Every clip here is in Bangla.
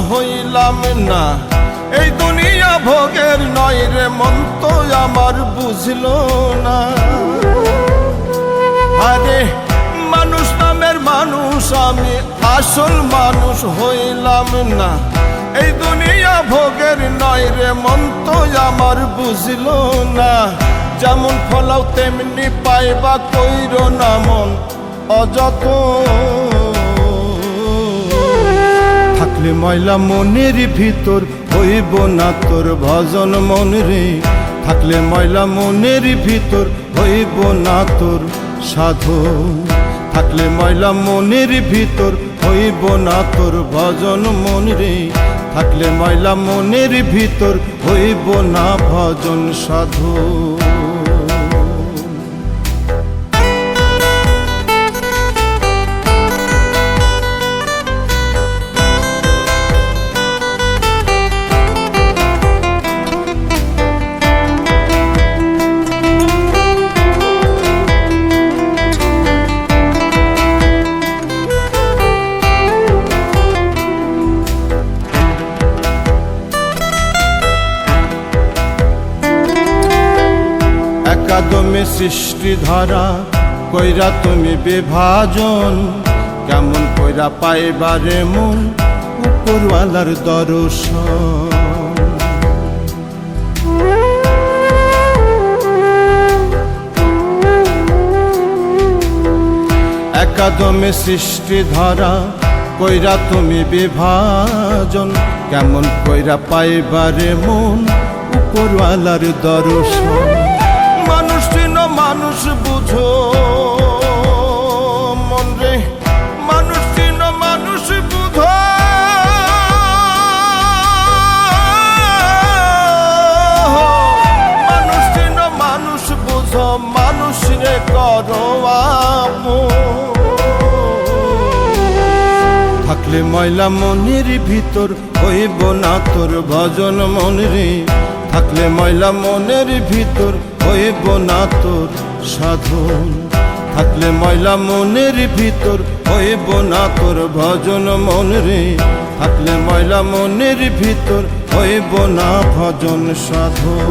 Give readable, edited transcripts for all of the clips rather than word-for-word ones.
হইলাম না, এই দুনিয়া ভোগের নয় রে মন তো আমার বুঝলো না। আরে মানুষ নামের মানুষ আমি, আসল মানুষ হইলাম না, এই দুনিয়া ভোগের নয় রে মন তো আমার বুঝলো না। যেমন ফলাও তেমনি পাইবা কইরো না মন অযত, থাকলে ময়লা মনের ভিতর হইব না তোর ভজন মন রে, থাকলে ময়লা মনের ভিতর হইব না তোর সাধন, থাকলে ময়লা মনের ভিতর হইব না তোর ভজন মন রে, থাকলে ময়লা মনের ভিতর হইব না ভজন সাধন। একাদমে সৃষ্টি ধারা কইরা তুমি বিভাজন, কেমন কইরা পাইবারে মন উপরওয়ালার দর্শন। একাদমে সৃষ্টি ধারা কইরা তুমি বিভাজন, কেমন কইরা পাইবারে মন উপরওয়ালার দর্শন। মানুষ চিনো মানুষ বুঝো মন রে, মানুষ চিনো মানুষ বুঝো, মানুষ চিনো মানুষ বুঝো, মানুষ রে করো আপন, থাকলে ময়লা মনের ভিতর হইব না তোর ভজন মন রে, থাকলে ময়লা মনের ভিতর হইব না তোর সাধন, থাকলে ময়লা মনের ভিতর হইব না তোর ভজন মন রে, থাকলে ময়লা মনের ভিতর হইব না ভজন সাধন।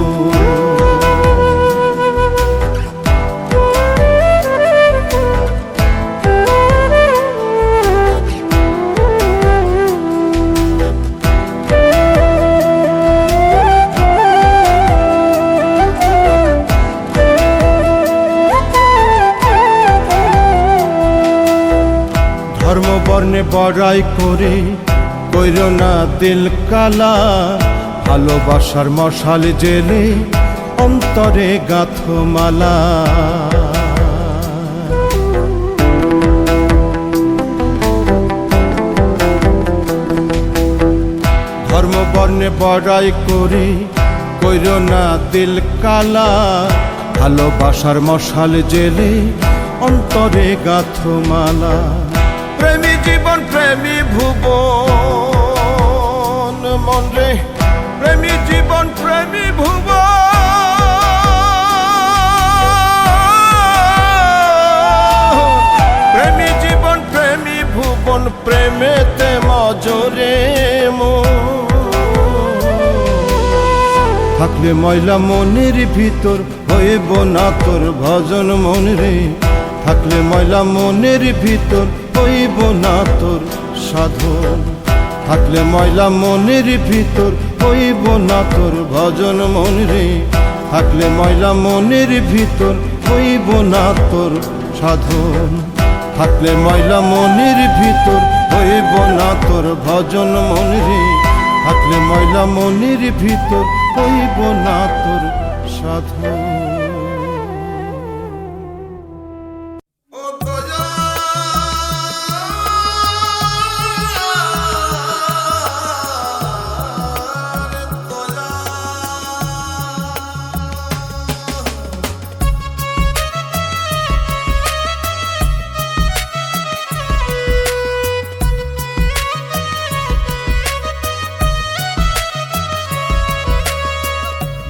ধর্ম বর্ণে বড়াই করে কইরো না দিল কালা, ভালোবাসার মশাল জেলে অন্তরে গাঁথো মালা। ধর্ম বর্ণে বড়াই করে কইরো না দিল কালা, ভালোবাসার মশাল জেলে অন্তরে গাঁথো মালা। প্রেমী জীবন প্রেমী ভুবন মন রে, প্রেমী জীবন প্রেমী ভুবন, প্রেমী জীবন প্রেমী ভুবন, প্রেমেতে মজরে মন, থাকলে ময়লা মনের ভিতর হইব না তোর ভজন মন রে, থাকলে ময়লা মনের ভিতর হইব না তোর সাধন, থাকলে ময়লা মনের ভিতর হইব না তোর ভজন মন রে, থাকলে ময়লা মনের ভিতর হইব না তোর সাধন, থাকলে ময়লা মনের ভিতর হইব না তোর ভজন মন রে, থাকলে ময়লা মনের ভিতর হইব না তোর সাধন।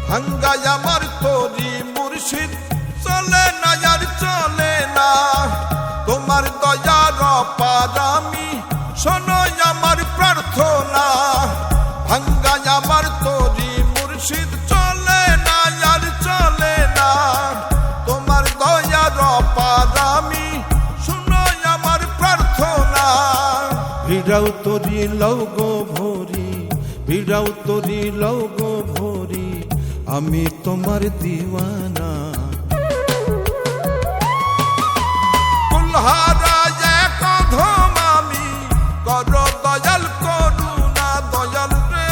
ভাঙ্গায় আমার তোরি মুর্শিদ চলে না আর চলে না, তোমার দয়ার পারামি শোনো আমার প্রার্থনা। ভিড়াও তরি লও গো ভরি, ভিড়াও তরি লও গো ভরি, আমি তোমার দিওয়ানা। কুলহারা এক অধম আমি, কর দয়াল করুণা দয়াল রে।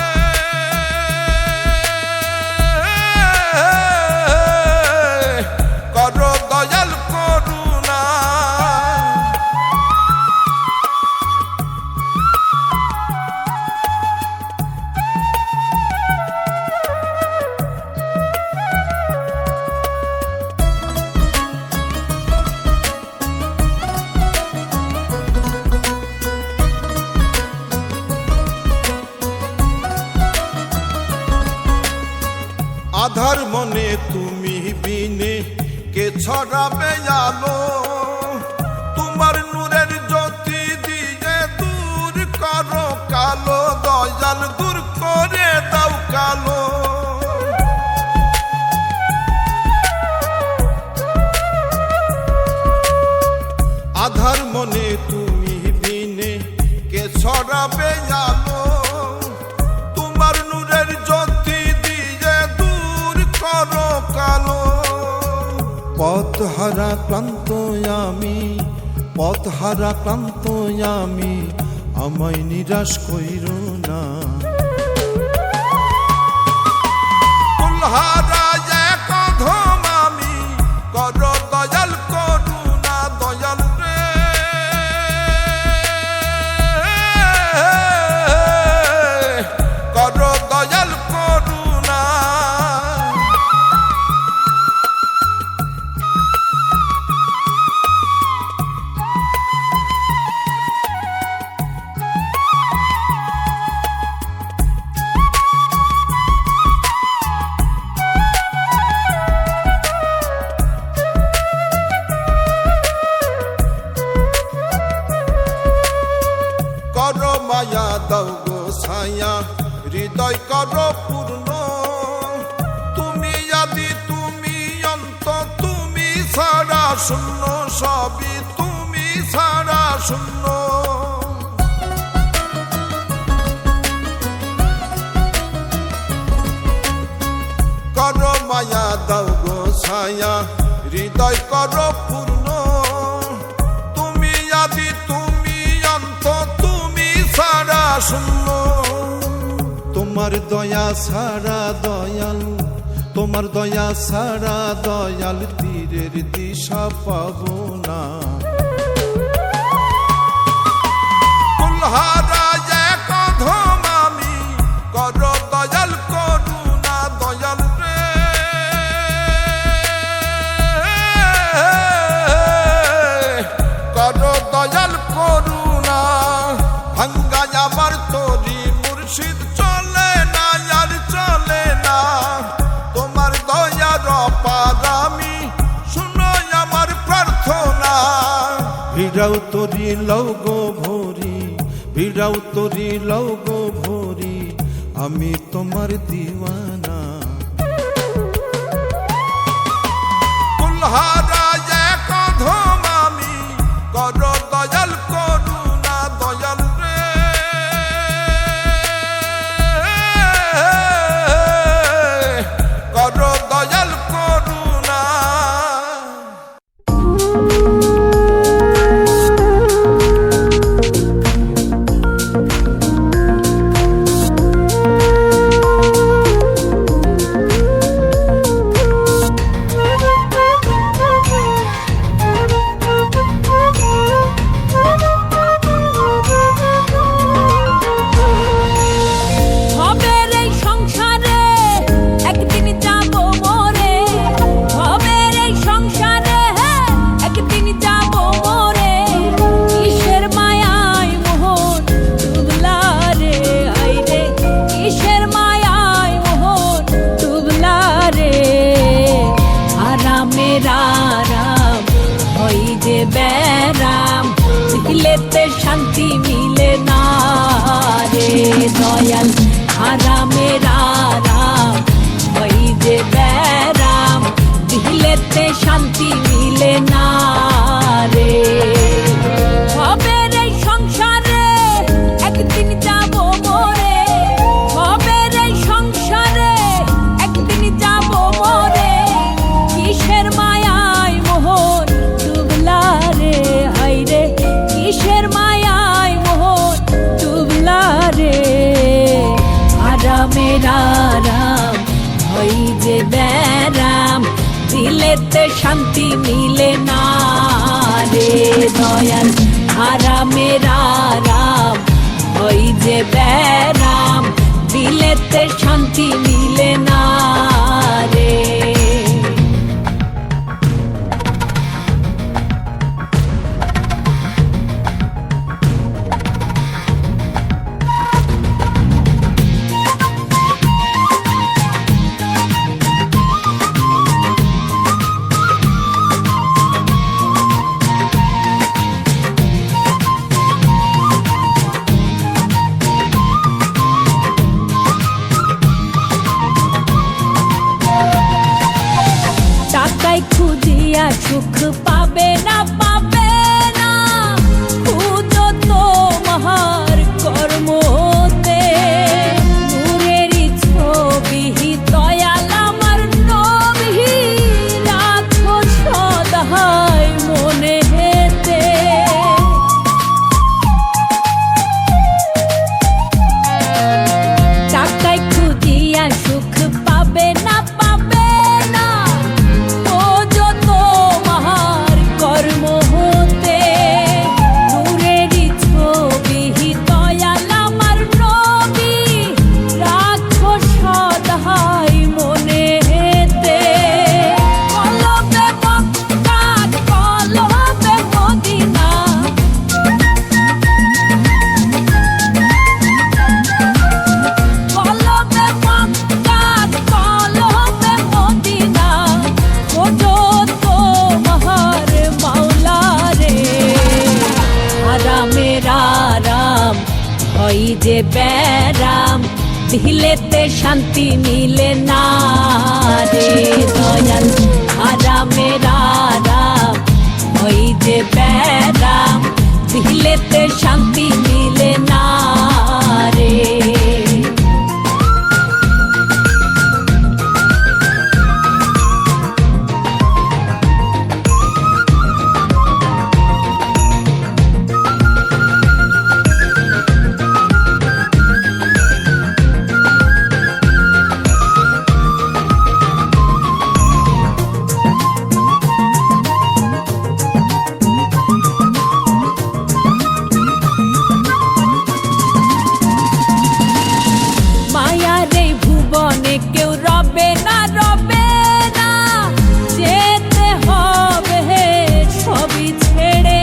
কর দয়াল করুণা। আধার মনে তুমি বিনে কে ছড়াবে আলো, তোমার নূরের জ্যোতি দিয়ে দূর করো কালো, দয়াল দূর করে দাও কালো। আধার মনে তুমি বিনে কে ছড়াবে আলো, তোমার নূরের জ্যোতি দিয়ে দূর করো কালো। পথহারা ক্লান্ত আমি, পথহারা ক্লান্ত আমি, আমায় নিরাশ কইরো না। কুলহারা এক অধম আমি, কর দয়াল করুণা দয়াল রে। কর দয়াল করুণা। কর মায়া দাও গো ছায়া, হৃদয় কর পূর্ণ, তুমি আদি তুমি অন্ত, তুমি ছাড়া শূন্য, সবই তুমি ছাড়া শূন্য। কর মায়া দাও গো ছায়া, হৃদয় কর পূর্ণ, তুমি আদি তুমি অন্ত, তুমি ছাড়া শূন্য। তোমার দয়া ছাড়া দয়াল, তোমার দয়া ছাড়া দয়াল, তীরের দিশা পাবো না। কুলহারা এক অধম আমি, কর দয়াল করুণা দয়াল রে। কর দয়াল করুণা। ভাঙ্গায় আমার তরি মুর্শিদ চলে না আর চলে না, তোমার দয়ার অপারামি শুনো আমার প্রার্থনা। ভিড়াও তরি লও গো ভরি, ভিড়াও তরি লও গো ভরি, আমি তোমার দিওয়ানা। কুলহারা এক অধম আমি, কর দয়াল করুণা দয়াল রে। কর দয়াল করুণা। ব্যারাম দিলেতে শান্তি মিলে না রে দয়াল আরামের আরাম ওই যে ব্যারাম দিলেতে শান্তি মিলে না রে। টাকায় খুঁজিয়া সুখ পাবে না পাবে না খুঁজো তোমার কর্মতে নূরেরই ছবি দয়াল আমার নবী রাখো সদাই মনে হেতে। টাকায় খুঁজিয়া সুখ পাবে না পাবে না ও যত মহার কর্ম হতে নূরেরই ছবি দয়াল আমার নবী রাখো সদাই মনে হেতে। কলবে মক্কা কলবে মদিনা কলবে মক্কা কলবে মদিনা খোঁজো তোমার মাওলা রে আরামের আরাম হয় যে ব্যারাম দিলেতে শান্তি মিলে না রে দয়াল আরামের আরাম হয় যে ব্যারাম দিলেতে শান্তি মিলে না রে। মায়ার এই ভুবনে কেউ রবে না যেতে হবে সবই ছেড়ে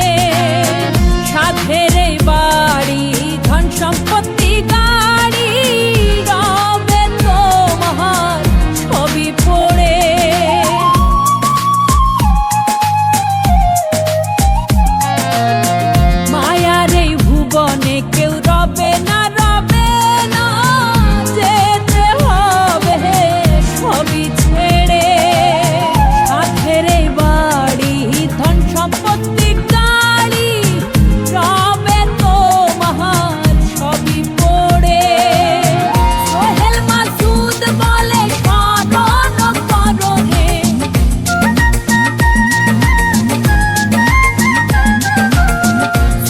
সাধের এই বাড়ি ধন সম্পত্তি গাড়ি রবে তোমার সবই পড়ে। মায়ার এই ভুবনে কেউ রবে না যেতে হবে সবই ছেড়ে সাধের এই বাড়ি ধন সম্পত্তি গাড়ি রবে তোমার সবই পড়ে। সোহেল মাসুদ বলে স্মরণ করো রে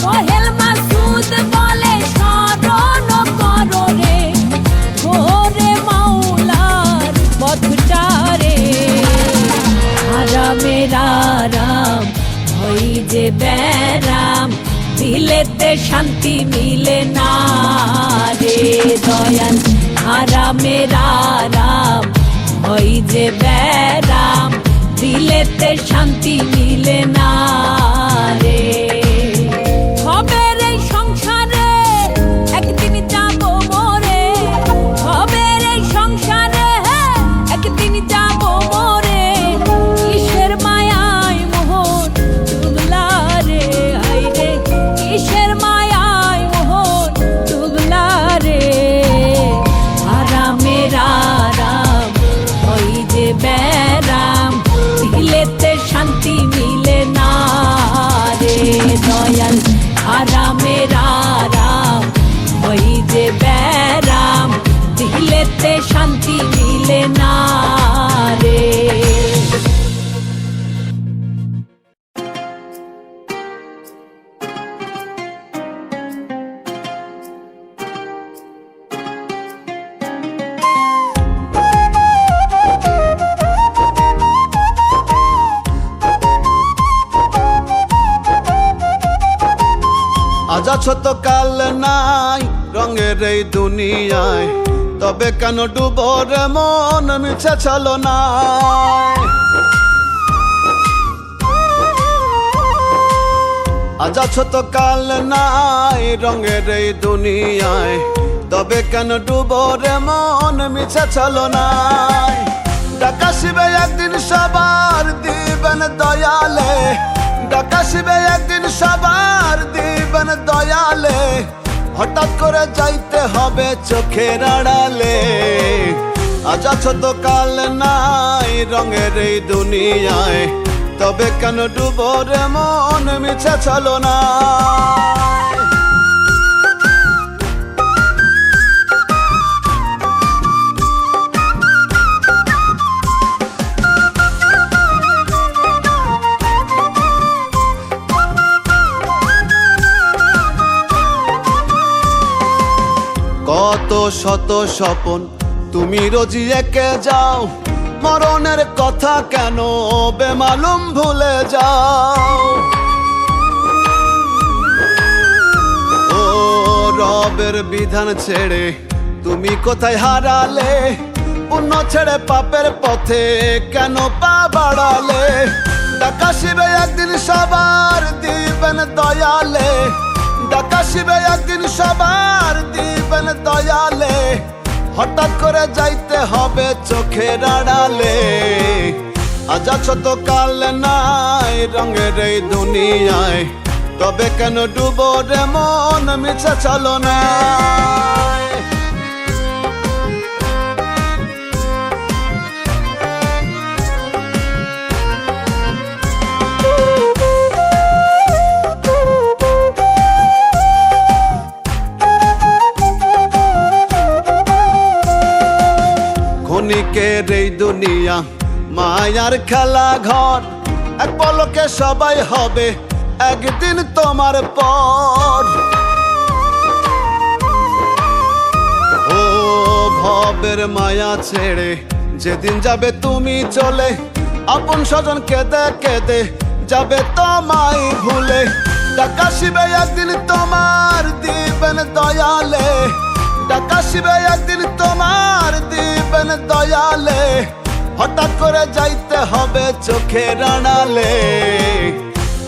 সোহেল মাসুদ বলে স্মরণ করো রে ঘোরে মাওলার পথটারে আরামের আরাম হই যে ব্যারাম দিলেতে শান্তি মিলে না রে দয়াল আরামের আরাম হই যে ব্যারাম দিলেতে শান্তি মিলে না রে। হবের এই সংসারে একদিন যাব মরে হবের এই সংসারে একদিন যাব মরে কিসের মায়ায় মোহন ডুবলা রে হায়রে কিসের মায়ায় মোহন ডুবলা রে আরামের আরাম ওই যে ব্যারাম দিলেতে শান্তি আছো তো কাল নাই রঙের এই দুনিয়ায়, তবে কেন ডুবো রে মন মিছে চলো না। আজ আছো তো কাল নাই রঙের এই দুনিয়ায়, তবে কেন ডুবো রে মন মিছে চলো না। ডাকাশিবে একদিন সবার দিবেন দয়ালে, ডাকাশিবে একদিন সবার দিবেন দয়ালে, হঠাৎ করে যাইতে হবে চোখের আড়ালে। আজ আছো তো কাল নাই রঙের এই দুনিয়ায়, তবে কেন ডুবো রে মন মিছে চলো না। কত শত স্বপন তুমি রোজি এঁকে যাও, মরণের কথা কেন বেমালুম ভুলে যাও। ও রবের বিধান ছেড়ে তুমি কোথায় হারালে, পুণ্য ছেড়ে পাপের পথে কেন পা বাড়ালে। ডাকাশিবে একদিন সবার দিবেন দয়ালে, ডাকাশিবে একদিন সবার দিবেন দয়ালে, হঠাৎ করে যাইতে হবে চোখের আড়ালে। আজ আছো তো কাল নাই রঙের এই দুনিয়ায়, তবে কেন ডুবো রে মন মিছে চলো না। ক্ষণিকের এই দুনিয়া মায়ার খেলা ঘর, এক পলকে সবাই হবে একদিন তোমার পর। ও ভবের মায়া ছেড়ে যেদিন যাবে তুমি চলে, আপন স্বজন কেঁদে কেঁদে যাবে তোমায় ভুলে। ডাকাশিবে একদিন তোমার দিবেন দয়ালে, ডাকাশিবে একদিন তোমার দিবেন দয়ালে, হঠাৎ করে যাইতে হবে চোখের আড়ালে।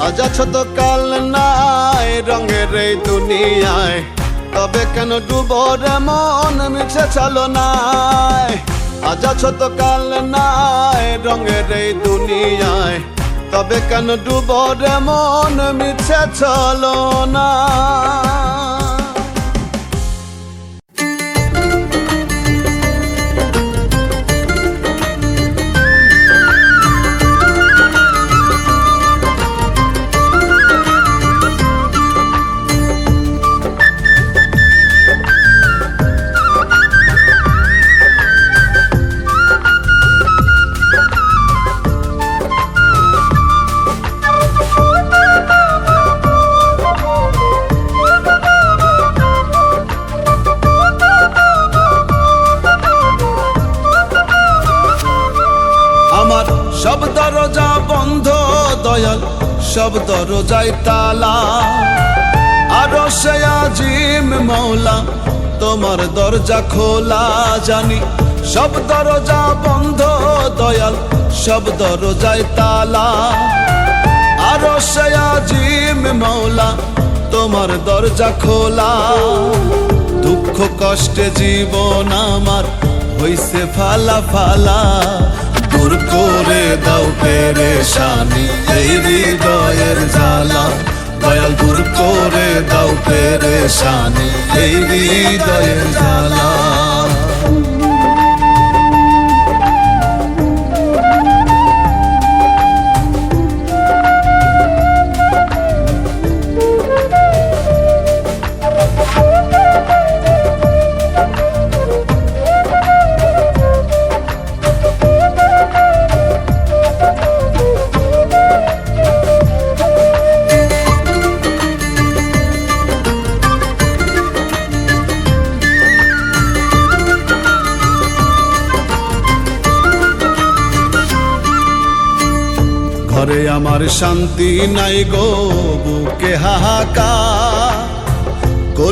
আজ আছো তো কাল নাই রঙের এই দুনিয়ায়, তবে কেন ডুবো রে মন মিছে চলো না। আজ আছো তো কাল নাই রঙের এই দুনিয়ায়, তবে কেন ডুবো রে মন মিছে চলো না। সব দরজা বন্ধ দয়াল, সব দরজায় তালা, আরো সে আজিম মৌলা তোমার দরজা খোলা জানি। সব দরজা বন্ধ দয়াল, সব দরজায় তালা, আরো সে আজিম মৌলা তোমার দরজা খোলা। দুঃখ কষ্টে জীবন আমার হইছে ফালা ফালা, দূর করে দাও পেরেশানি এই হৃদয়ের জ্বালা। দয়াল দূর করে দাও পেরেশানি এই হৃদয়ের জ্বালা। ঘরে আমার শান্তি নাই গো, বুকে হাহাকার।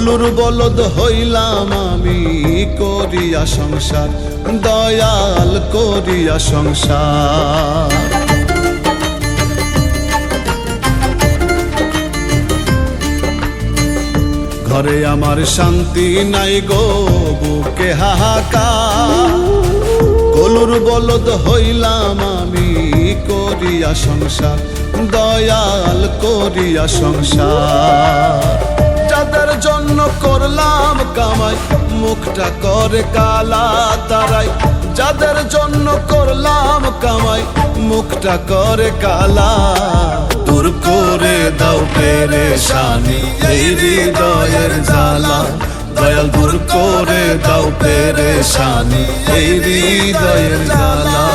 কলুর বলদ হইলাম আমি করিয়া সংসার, দয়াল করিয়া সংসার। ঘরে আমার শান্তি নাই গো, বুকে হাহাকার। কলুর বলদ হইলাম আমি করিয়া সংসার, দয়াল করিয়া সংসার। যাদের জন্য করলাম কামাই, মুখটা করে কালা তারাই। যাদের জন্য করলাম কামাই, মুখটা করে কালা। দূর করে দাও পেরেশানি এই হৃদয়ের জ্বালা, দয়াল দূর করে দাও পেরেশানি এই হৃদয়ের জ্বালা।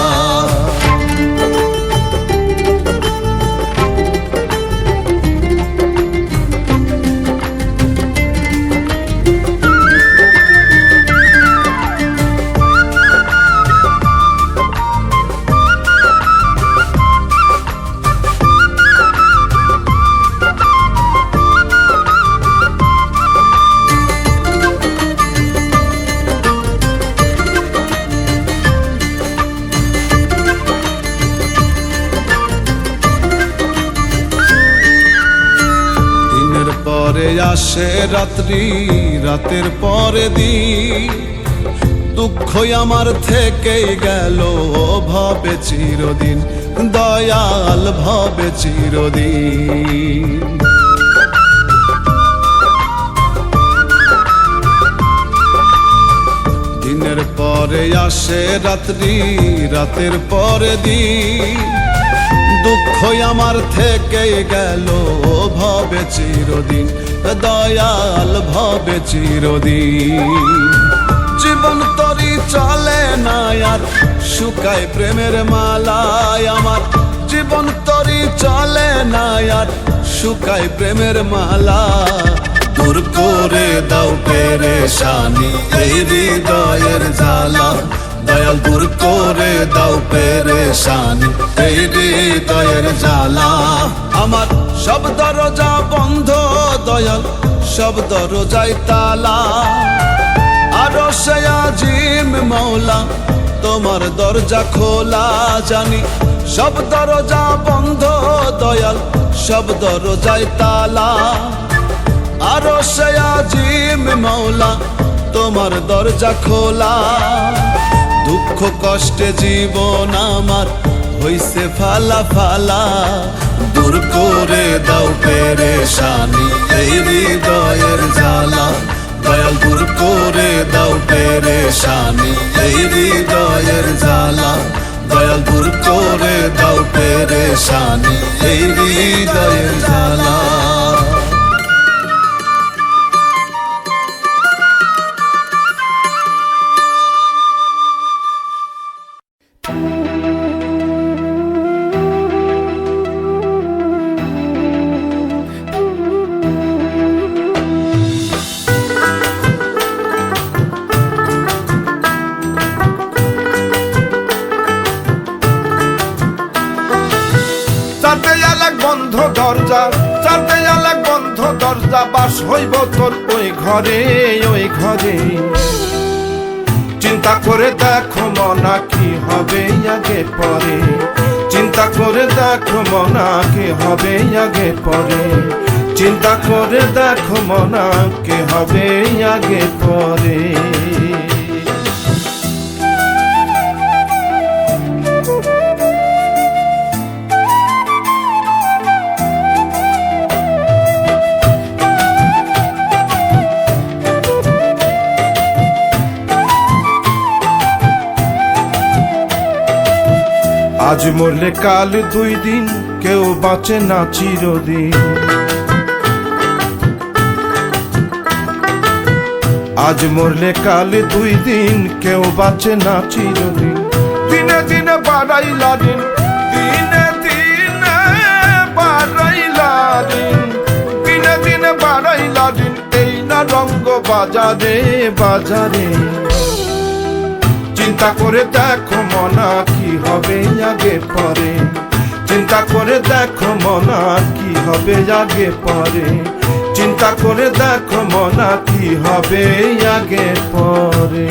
পরে আসে রাত্রি, রাতের পরে দিন। দুঃখই আমার থেকেই গেল ভবে চিরদিন, দয়াল ভবে চিরদিন। দিনের পরে আসে রাত্রি, রাতের পরে দিন। দুঃখই আমার থেকে গেল ভবে চিরদিন, দয়াল ভবে চিরদিন। জীবন তরি চলে না আর, শুকায় প্রেমের মালায় আমার। জীবন তরি চলে না আর, শুকায় প্রেমের মালা। দূর করে দাও পেরেশানি এই হৃদয়ের জ্বালা, দয়াল দূর করে দাও পেরেশানি এই হৃদয়ের জ্বালা। আমার সব দরজা বন্ধ দয়াল, সব দরজায় তালা। আরো সে আজিম মৌলা, তোমার দরজা খোলা জানি। সব দরজা বন্ধ দয়াল, সব দরজায় তালা। আরো সে আজিম মৌলা, তোমার দরজা খোলা। দুঃখ কষ্টে জীবন আমার হইছে ফালা ফালা। দূর করে দাও পেরেশানি এই হৃদয়ের জ্বালা, দয়াল দূর করে দাও পেরেশানি এই হৃদয়ের জ্বালা, দয়াল দূর করে দাও পেরেশানি এই হৃদয়ের জ্বালা। বন্ধ দরজা, চারটে আলাক বন্ধ দরজা। বাস হইব তোর ওই ঘরে, ওই ঘরে। চিন্তা করে দেখো মনা কি হবে আগে পরে। চিন্তা করে দেখো মনা কি হবে আগে পরে। চিন্তা করে দেখো মনা কি হবে আগে পরে। আজ মরলে কাল দুই দিন, কেউ বাঁচে না চিরদিন। আজ মরলে কাল দুই দিন, কেউ বাঁচে না চিরদিন। দিনে দিনে বাড়াইলা দিন, দিনে দিনে বাড়াইলা দিন। দিনে দিনে বাড়াইলা দিন, এই না রঙ্গ বাজারে বাজারে। চিন্তা করে দেখো মনা কি হবে আগে পরে। চিন্তা করে দেখো মনা কি হবে আগে পরে। চিন্তা চিন্তা করে দেখো মনা কি হবে আগে পরে।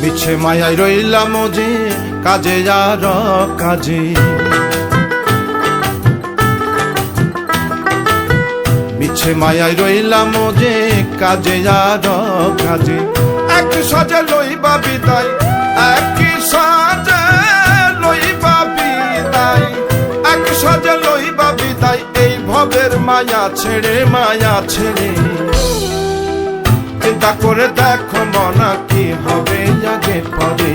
মিছে মায়ায় রইলাম যে কাজে আর কাজে, মিছে মায়ায় রইলাম যে কাজে আর কাজে। এক সাজে লইবা বিদায়, এক সাজে লইবা বিদায়, এক সাজে লইবা বিদায় এই ভবের মায়া ছেড়ে, মায়া ছেড়ে। চিন্তা করে দেখো মনা কি হবে আগে পরে,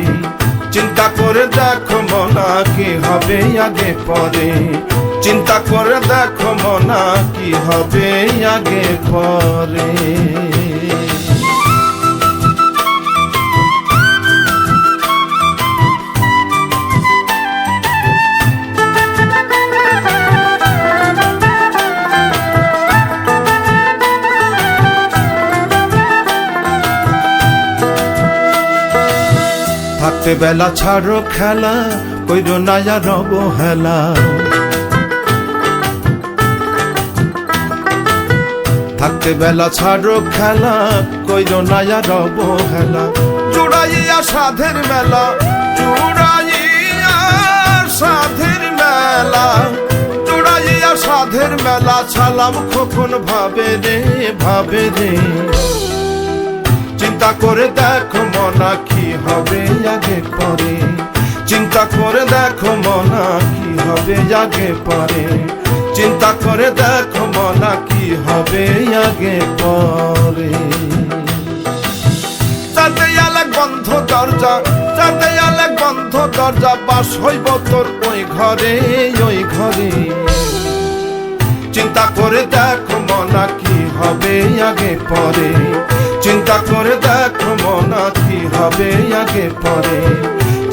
চিন্তা করে দেখো মনা কি হবে আগে পরে, চিন্তা করে দেখো মনা কি হবে আগে পরে। থাকতে বেলা ছাড়ো খেলা, কইরো না আর অবহেলা। থাকতে বেলা ছাড়ো খেলা, কইরো না আর অবহেলা। জুড়াইয়া সাধের মেলা, জুড়াইয়া সাধের মেলা, জুড়াইয়া সাধের মেলা। ছালাম খোকন ভাবে রে, ভাবে রে। চিন্তা করে দেখো মনা কি হবে আগে পরে, চিন্তা করে দেখো মনা কি হবে আগে পরে, চিন্তা করে দেখো মনা কি হবে আগে পরে। যাতে আলেক বন্ধ দরজা, যাতে আলেক বন্ধ দরজা, বাস হইব তোর ওই ঘরে, ওই ঘরে। চিন্তা করে দেখো মনা কি হবে আগে পরে, চিন্তা করে দেখো মনা কি হবে আগে পরে,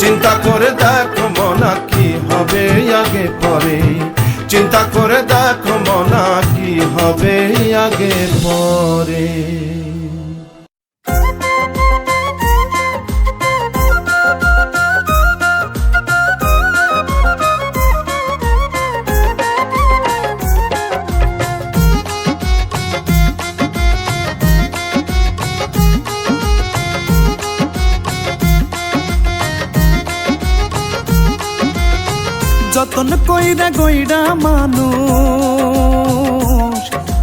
চিন্তা করে দেখো মনা কি হবে আগে পরে, চিন্তা করে দেখো মনা কি হবে আগে পরে। যতন কইরা গইরা মানুষ,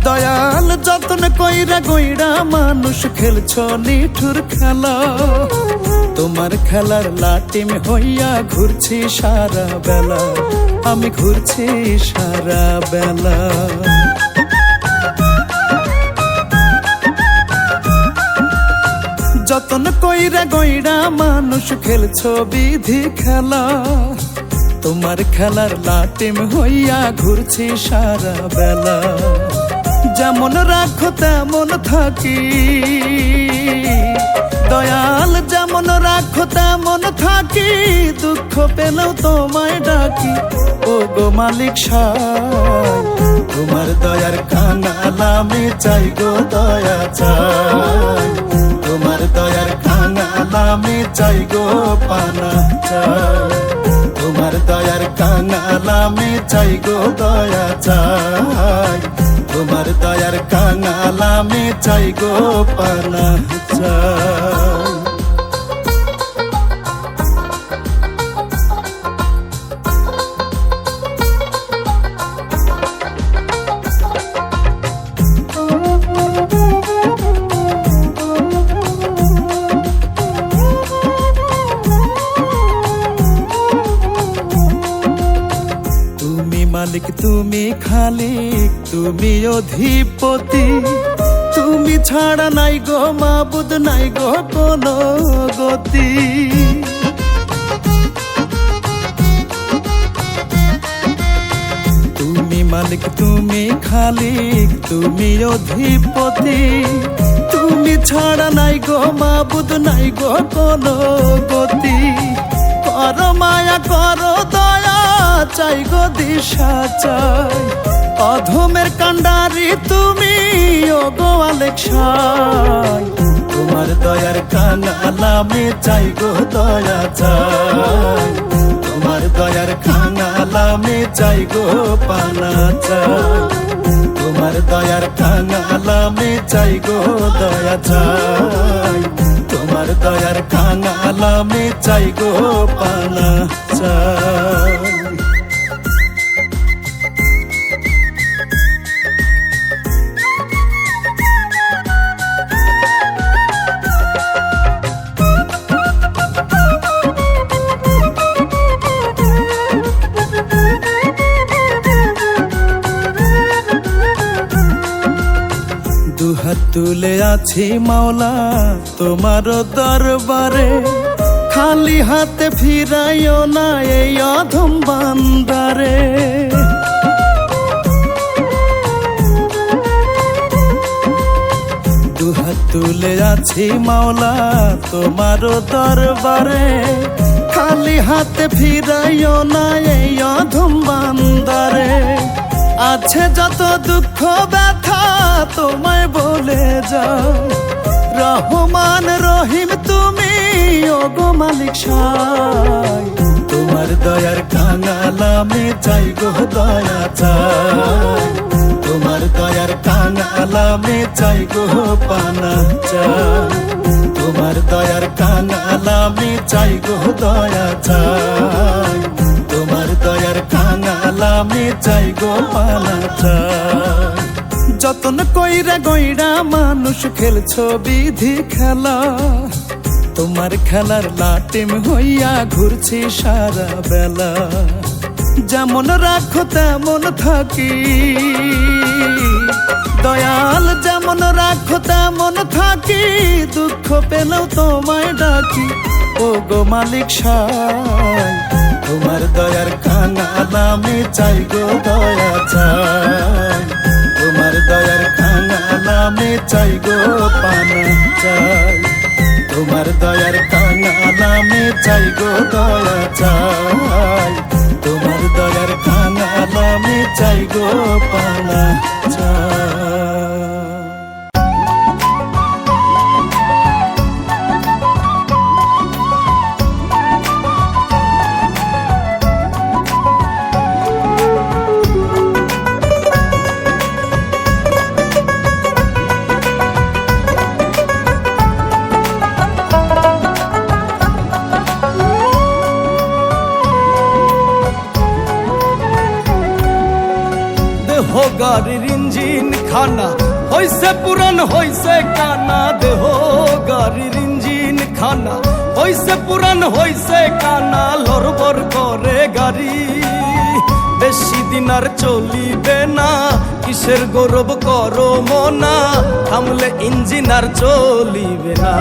দয়াল যতন কইরা গইরা মানুষ। খেলছো নিঠুর খেলা, তোমার খেলার লাটিম হইয়া ঘুরছি সারা বেলা, আমি ঘুরছি সারা বেলা। যতন কইরা গইরা মানুষ, খেলছো বিধি খেলা, তোমার খেলার লাটিম হইয়া ঘুরছি সারা বেলা। যেমন রাখো তেমন থাকি, দয়াল যেমন রাখো তেমন থাকি। দুঃখ পেলেও তোমায় ডাকি, ও গো মালিক সাই। তোমার দয়ার কাঙাল আমি চাই গো, দয়া চাই। তোমার দয়ার কাঙাল আমি চাই গো, পানা চাই। তোমার দয়ার কাঙাল আমি চাই গো, দয়া চাই। তোমার দয়ার কাঙাল আমি চাই গো, পানা চাই। মালিক তুমি খালিক, তুমি অধিপতি। তুমি ছাড়া নাই গো মাবুদ, নাই গো কোনো গতি। তুমি মালিক তুমি খালিক, তুমি অধিপতি। তুমি ছাড়া নাই গো মাবুদ, নাই গো কোনো গতি। করো মায়া করো দয়া, চাই গো দিশা চাই অধমের কান্ডারি তুমি ও গো আলেকশাই তোমার দয়ার কাঙালামে চাই গো দয়া চাই তোমার দয়ার কাঙালামে চাই গো পানা চাই তোমার দয়ার কাঙালামে চাই গো দয়া চাই তোমার দয়ার কাঙালামে চাই গো পানা চাই দুহাত তুলে আছি মাওলা তোমার দরবারে খালি হাতে ফিরাইও না এই অধম বান্দারে দুহাত তুলে আছি মাওলা তোমার দরবারে খালি হাতে ফিরাইও না এই অধম বান্দারে আছে যত দুঃখ ব্যথা তোমায় বলে যাও রহমান রহিম তুমি ও গো মালিক সাই তোমার দয়ার কাঙালামে চাই গো দয়া চাই তোমার দয়ার কাঙালামে চাই গো পানা চাই তোমার দয়ার কাঙালামে চাই গো দয়া চাই তোমার দয়ার কাঙালামে চাই গো পানা চাই যতন কইরা গইরা মানুষ খেলছো বিধি খেলা তোমার খেলার লাটিম হইয়া ঘুরছি সারা বেলা যেমন রাখো তেমন থাকি দয়াল যেমন রাখো তেমন থাকি দুঃখ পেলেও তোমায় ডাকি ও গো মালিক সাই তোমার দয়ার কাঙালামে চাই গো দয়া চাই তোমার দয়ার কাঙালামে চাই গো পানা চাই তোমার দয়ার কাঙালামে চাই গো দয়া চাই তোমার দয়ার কাঙালামে চাই গো পানা চাই গাড়ির ইঞ্জিন খানা হইছে পুরান হইছে কানা দেহ গাড়ির ইঞ্জিন খানা হইছে পুরান হইছে কানা লড়বর করে গাড়ি বেশি দিন আর চলিবে না কিসের গৌরব করো মনা থামলে ইঞ্জিন আর চলিবে না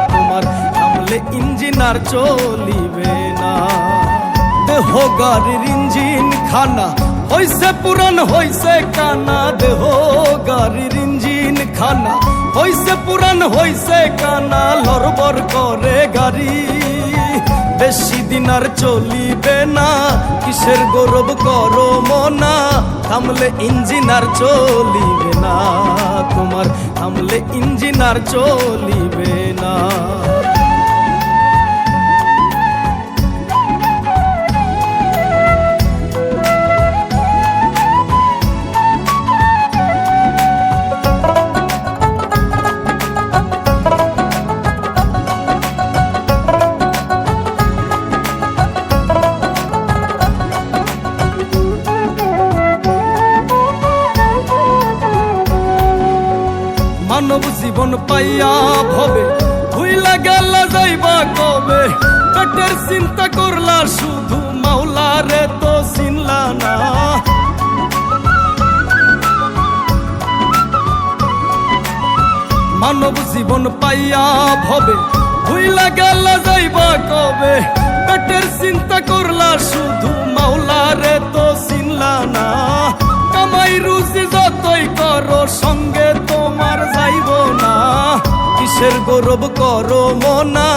তোমার থামলে ইঞ্জিন আর চলিবে না দেহ গাড়ির ইঞ্জিন খানা হইছে পুরান হইছে কানা দেহ গাড়ির ইঞ্জিন খানা হইছে পুরান হইছে কানা লড়বর করে গাড়ি বেশি দিন আর চলিবে না কিসের গৌরব করো মনা থামলে ইঞ্জিন আর চলিবে না তোমার থামলে ইঞ্জিন আর চলিবে না মানব জীবন পাইয়া ভবে ভুইলা গেল যাইবা কবে পেটের চিন্তা করলা শুধু মাওলা রে তো চিনলা না মানব জীবন পাইয়া ভবে ভুইলা গেল যাইবা কবে পেটের চিন্তা করলা শুধু মাওলা রে তো চিনলা না কামাই রুজি যতই করো সঙ্গে তোমার যাইব না কিসের গৌরব করো মনা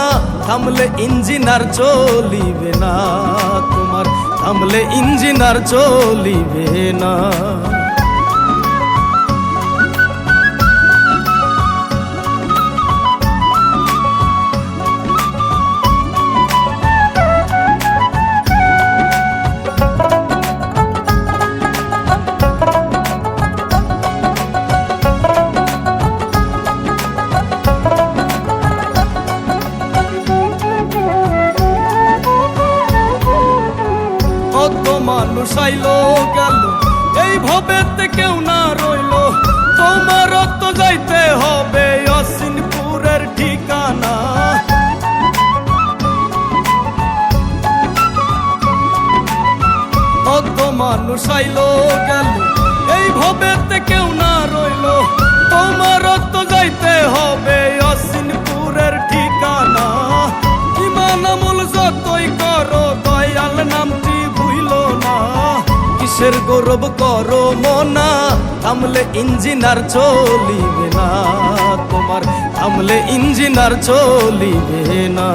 থামলে ইঞ্জিন আর চলিবে না তোমার থামলে ইঞ্জিন আর চলিবে না। কত মানুষ আইলো গেল এই ভবেতে কেউ না রইলো, তোমার তো যাইতে হবে অসিনপুরের ঠিকানা। কত মানুষ আইলো গেল এই ভবেতে কেউ না রইলো, তোমার তো যাইতে হবে অসিনপুরের ঠিকানা। ইমান আমল যতই করো দয়াল নামটি ভুইলো না, কিসের গৌরব করো মনা, থামলে ইঞ্জিন আর চলিবে না তোমার, থামলে ইঞ্জিন আর চলিবে না।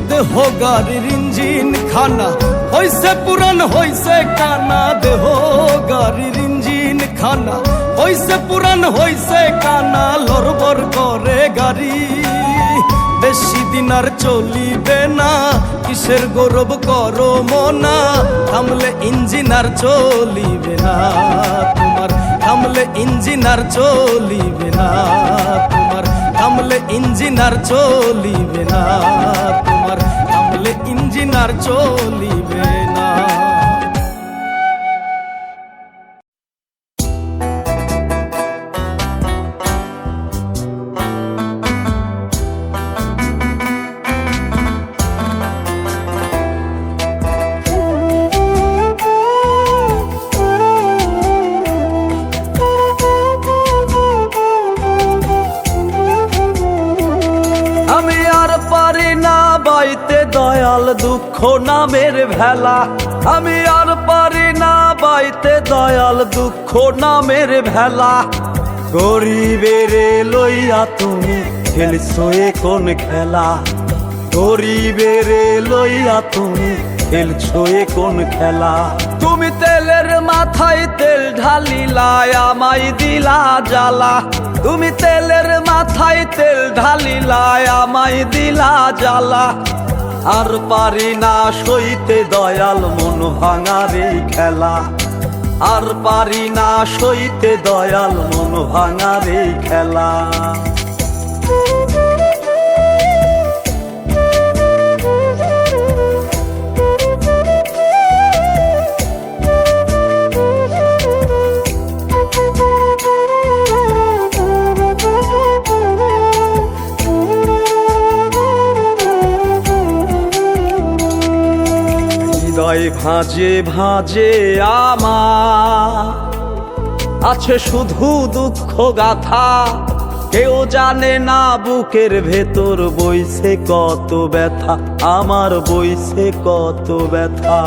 দেহ গাড়ির ইঞ্জিন খানা হইছে পুরান হইছে কানা, দেহ গাড়ির ইঞ্জিন খানা হইছে পুরান হইছে কানা, লড়বর করে গাড়ি বেশি দিন আর চলিবে না, কিসের গৌরব করো মনা, থামলে ইঞ্জিন আর চলিবে না তোমার, থামলে ইঞ্জিন আর চলিবে না তোমার, থামলে ইঞ্জিন আর চলিবে না তোমার, থামলে ইঞ্জিন আর চলিবে না। আমি আর পারি না বাইতে দয়াল দুঃখ নামের ভেলা, আমি আর পারি না বাইতে দয়াল দুঃখ নামের ভেলা। গরিবেরে লইয়া তুমি খেলছো এ কোন খেলা, গরিবেরে লইয়া তুমি খেলছো এ কোন খেলা। তুমি তেলের মাথায় তেল ঢালিলায় আমায় দিলা জ্বালা, তুমি তেলের মাথায় তেল ঢালিলায় আমায় দিলা জ্বালা। আর পারি না সইতে দয়াল মন ভাঙার এই খেলা, আর পারি না সইতে দয়াল মন ভাঙার এই খেলা। হৃদয় ভাঁজে ভাঁজে আমার আছে শুধু দুঃখ গাথা, কেউ জানে না বুকের ভেতর বইছে কত ব্যথা, আমার বইছে কত ব্যথা।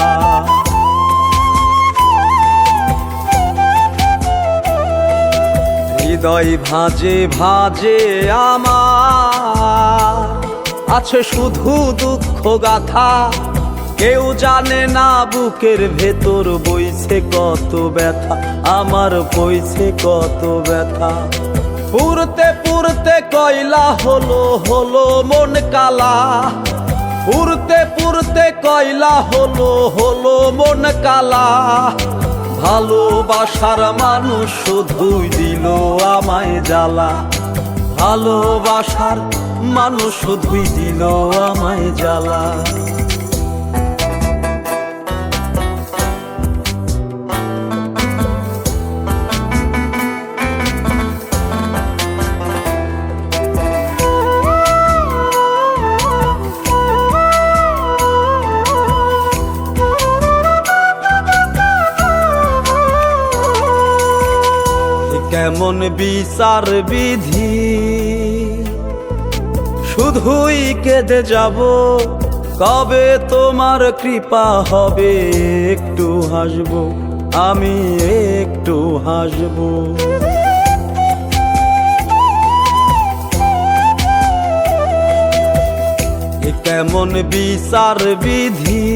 হৃদয় ভাঁজে ভাঁজে আমার আছে শুধু দুঃখ গাথা, কেউ জানে না বুকের ভেতর বইছে কত ব্যথা, আমার বইছে কত ব্যথা। পুরতে পুরতে কয়লা হলো হলো মন কালা, পুরতে পুরতে কয়লা হলো হলো মন কালা। ভালোবাসার মানুষ শুধুই দিল আমায় জ্বালা, ভালোবাসার মানুষ শুধুই দিল আমায় জ্বালা। কেমন বিচার বিধি, শুধুই কেঁদে যাব, কবে তোমার কৃপা হবে একটু হাসবো, আমি একটু হাসবো। কেমন বিচার বিধি,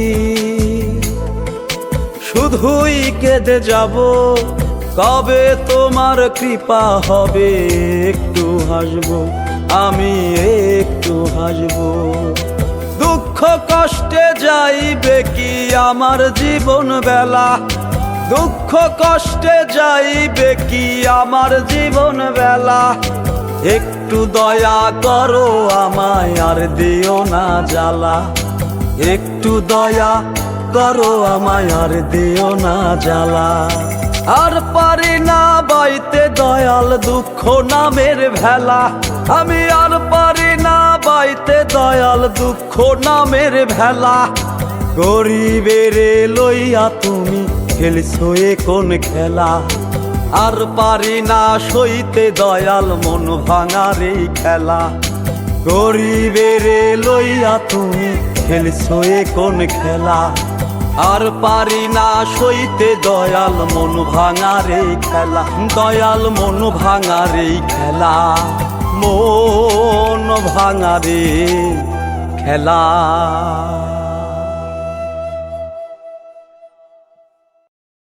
শুধুই কেঁদে যাব কবে তোমার কৃপা হবে একটু হাসবো আমি একটু হাসবো দুঃখ কষ্টে যাইবে কি আমার জীবন বেলা দুঃখ কষ্টে যাইবে কি আমার জীবন বেলা একটু দয়া করো আমায় আর দিও না জ্বালা একটু দয়া করো আমায় আর দিও না জ্বালা আর পারি না বাইতে দয়াল দুঃখ নামের ভেলা আমি আর পারি না বাইতে দয়াল দুঃখ নামের ভেলা গরিবেরে লইয়া তুমি খেলছো এ কোন খেলা আর পারি না সইতে দয়াল মন ভাঙার এই খেলা গরিবেরে লইয়া তুমি খেলছো এ কোন খেলা আর পারি না সইতে দয়াল মন ভাঙার এই খেলা দয়াল মন ভাঙার এই খেলা মন ভাঙার এই খেলা